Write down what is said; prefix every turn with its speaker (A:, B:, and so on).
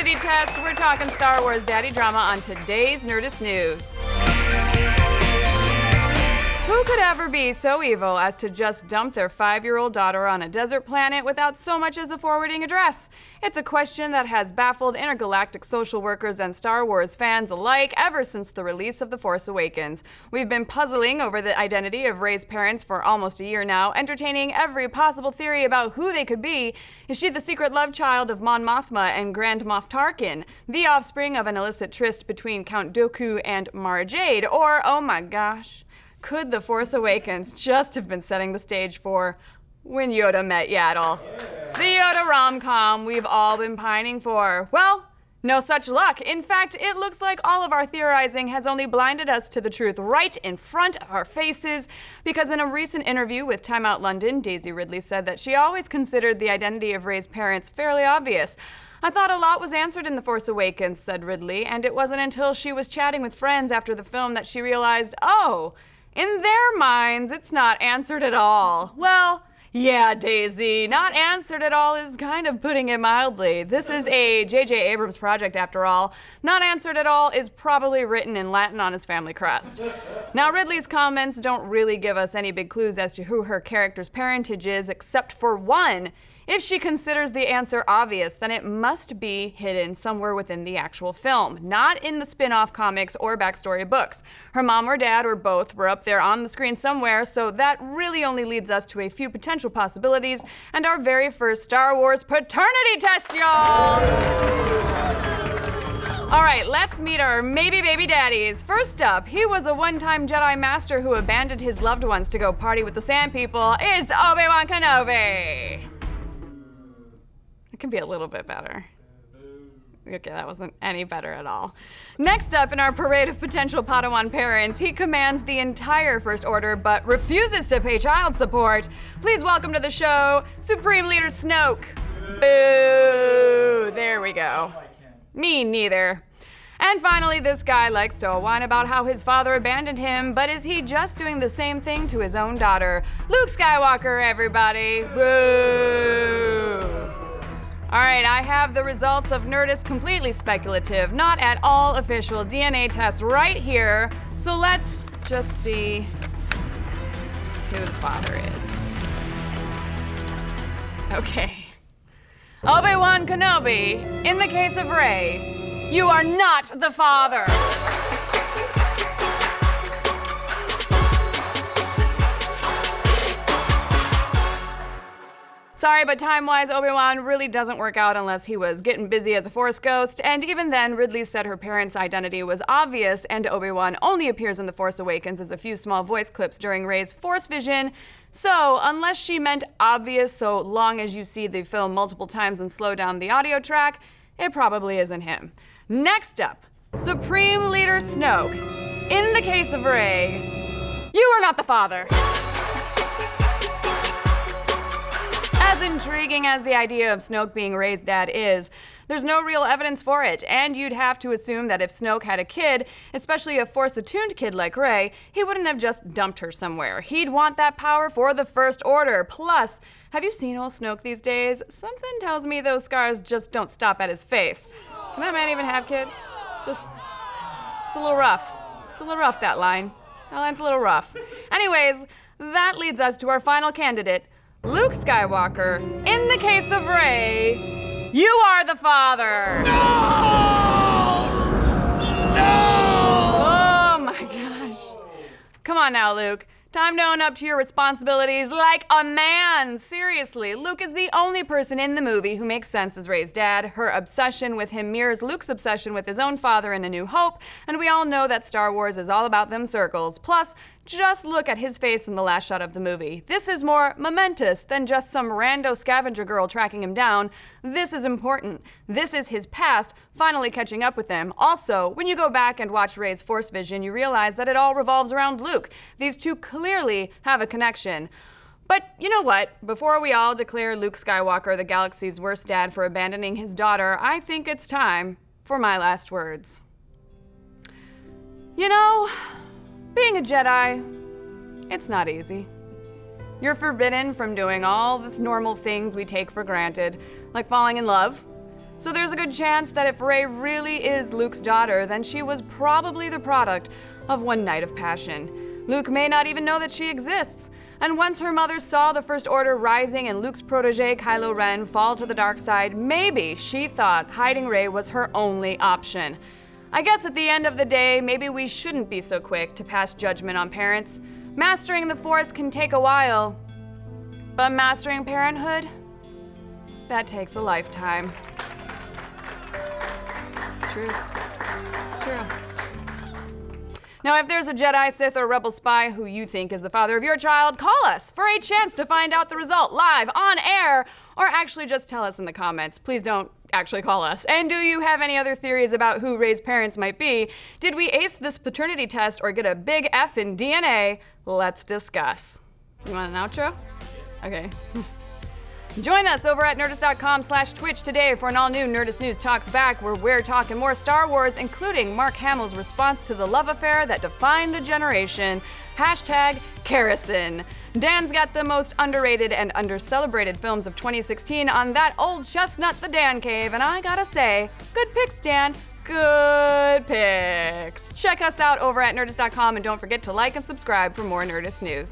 A: paternity test. We're talking Star Wars daddy drama on today's Nerdist News. Who could ever be so evil as to just dump their 5-year-old daughter on a desert planet without so much as a forwarding address? It's a question that has baffled intergalactic social workers and Star Wars fans alike ever since the release of The Force Awakens. We've been puzzling over the identity of Rey's parents for almost a year now, entertaining every possible theory about who they could be. Is she the secret love child of Mon Mothma and Grand Moff Tarkin? The offspring of an illicit tryst between Count Dooku and Mara Jade? Or, oh my gosh, could The Force Awakens just have been setting the stage for When Yoda Met Yaddle? The Yoda rom-com we've all been pining for. Well, no such luck. In fact, it looks like all of our theorizing has only blinded us to the truth right in front of our faces, because in a recent interview with Time Out London, Daisy Ridley said that she always considered the identity of Rey's parents fairly obvious. I thought a lot was answered in The Force Awakens, said Ridley, and it wasn't until she was chatting with friends after the film that she realized, oh, in their minds, it's not answered at all. Well, yeah, Daisy, not answered at all is kind of putting it mildly. This is a J.J. Abrams project after all. Not answered at all is probably written in Latin on his family crest. Now, Ridley's comments don't really give us any big clues as to who her character's parentage is, except for one. If she considers the answer obvious, then it must be hidden somewhere within the actual film, not in the spin-off comics or backstory books. Her mom or dad or both were up there on the screen somewhere, so that really only leads us to a few potential possibilities and our very first Star Wars paternity test, y'all! All right, let's meet our maybe baby daddies. First up, he was a one-time Jedi Master who abandoned his loved ones to go party with the Sand People. It's Obi-Wan Kenobi! It can be a little bit better. Okay, that wasn't any better at all. Next up in our parade of potential Padawan parents, he commands the entire First Order but refuses to pay child support. Please welcome to the show, Supreme Leader Snoke. Boo! There we go. Me neither. And finally, this guy likes to whine about how his father abandoned him, but is he just doing the same thing to his own daughter? Luke Skywalker, everybody. Boo! All right, I have the results of Nerdist completely speculative, not at all official DNA tests right here. So let's just see who the father is. Okay. Obi-Wan Kenobi, in the case of Rey, you are not the father. Sorry, but time-wise, Obi-Wan really doesn't work out unless he was getting busy as a Force ghost, and even then, Ridley said her parents' identity was obvious, and Obi-Wan only appears in The Force Awakens as a few small voice clips during Rey's Force vision. So, unless she meant obvious so long as you see the film multiple times and slow down the audio track, it probably isn't him. Next up, Supreme Leader Snoke. In the case of Rey, you are not the father. As intriguing as the idea of Snoke being Rey's dad is, there's no real evidence for it, and you'd have to assume that if Snoke had a kid, especially a Force-attuned kid like Rey, he wouldn't have just dumped her somewhere. He'd want that power for the First Order. Plus, have you seen old Snoke these days? Something tells me those scars just don't stop at his face. Can that man even have kids? It's a little rough. It's a little rough, that line. That line's a little rough. Anyways, that leads us to our final candidate, Luke Skywalker. In the case of Rey, you are the father.
B: No!
A: Oh my gosh. Come on now, Luke. Time to own up to your responsibilities like a man. Seriously, Luke is the only person in the movie who makes sense as Rey's dad. Her obsession with him mirrors Luke's obsession with his own father in A New Hope, and we all know that Star Wars is all about them circles. Plus, just look at his face in the last shot of the movie. This is more momentous than just some rando scavenger girl tracking him down. This is important. This is his past finally catching up with him. Also, when you go back and watch Rey's Force vision, you realize that it all revolves around Luke. These two clearly have a connection. But you know what? Before we all declare Luke Skywalker the galaxy's worst dad for abandoning his daughter, I think it's time for my last words. You know, being a Jedi, it's not easy. You're forbidden from doing all the normal things we take for granted, like falling in love, So there's a good chance that if Rey really is Luke's daughter, then she was probably the product of one night of passion. Luke may not even know that she exists. And once her mother saw the First Order rising and Luke's protege Kylo Ren fall to the dark side, maybe she thought hiding Rey was her only option. I guess at the end of the day, maybe we shouldn't be so quick to pass judgment on parents. Mastering the Force can take a while, but mastering parenthood? That takes a lifetime. It's true. It's true. Now, if there's a Jedi, Sith, or Rebel spy who you think is the father of your child, call us for a chance to find out the result live on air, or actually just tell us in the comments. Please don't actually call us. And do you have any other theories about who Rey's parents might be? Did we ace this paternity test or get a big F in DNA? Let's discuss. You want an outro? Okay. Join us over at Nerdist.com/Twitch today for an all-new Nerdist News Talks Back, where we're talking more Star Wars, including Mark Hamill's response to the love affair that defined a generation. #Kerosene. Dan's got the most underrated and under-celebrated films of 2016 on that old chestnut, the Dan Cave, and I gotta say, good picks, Dan. Good picks. Check us out over at Nerdist.com, and don't forget to like and subscribe for more Nerdist news.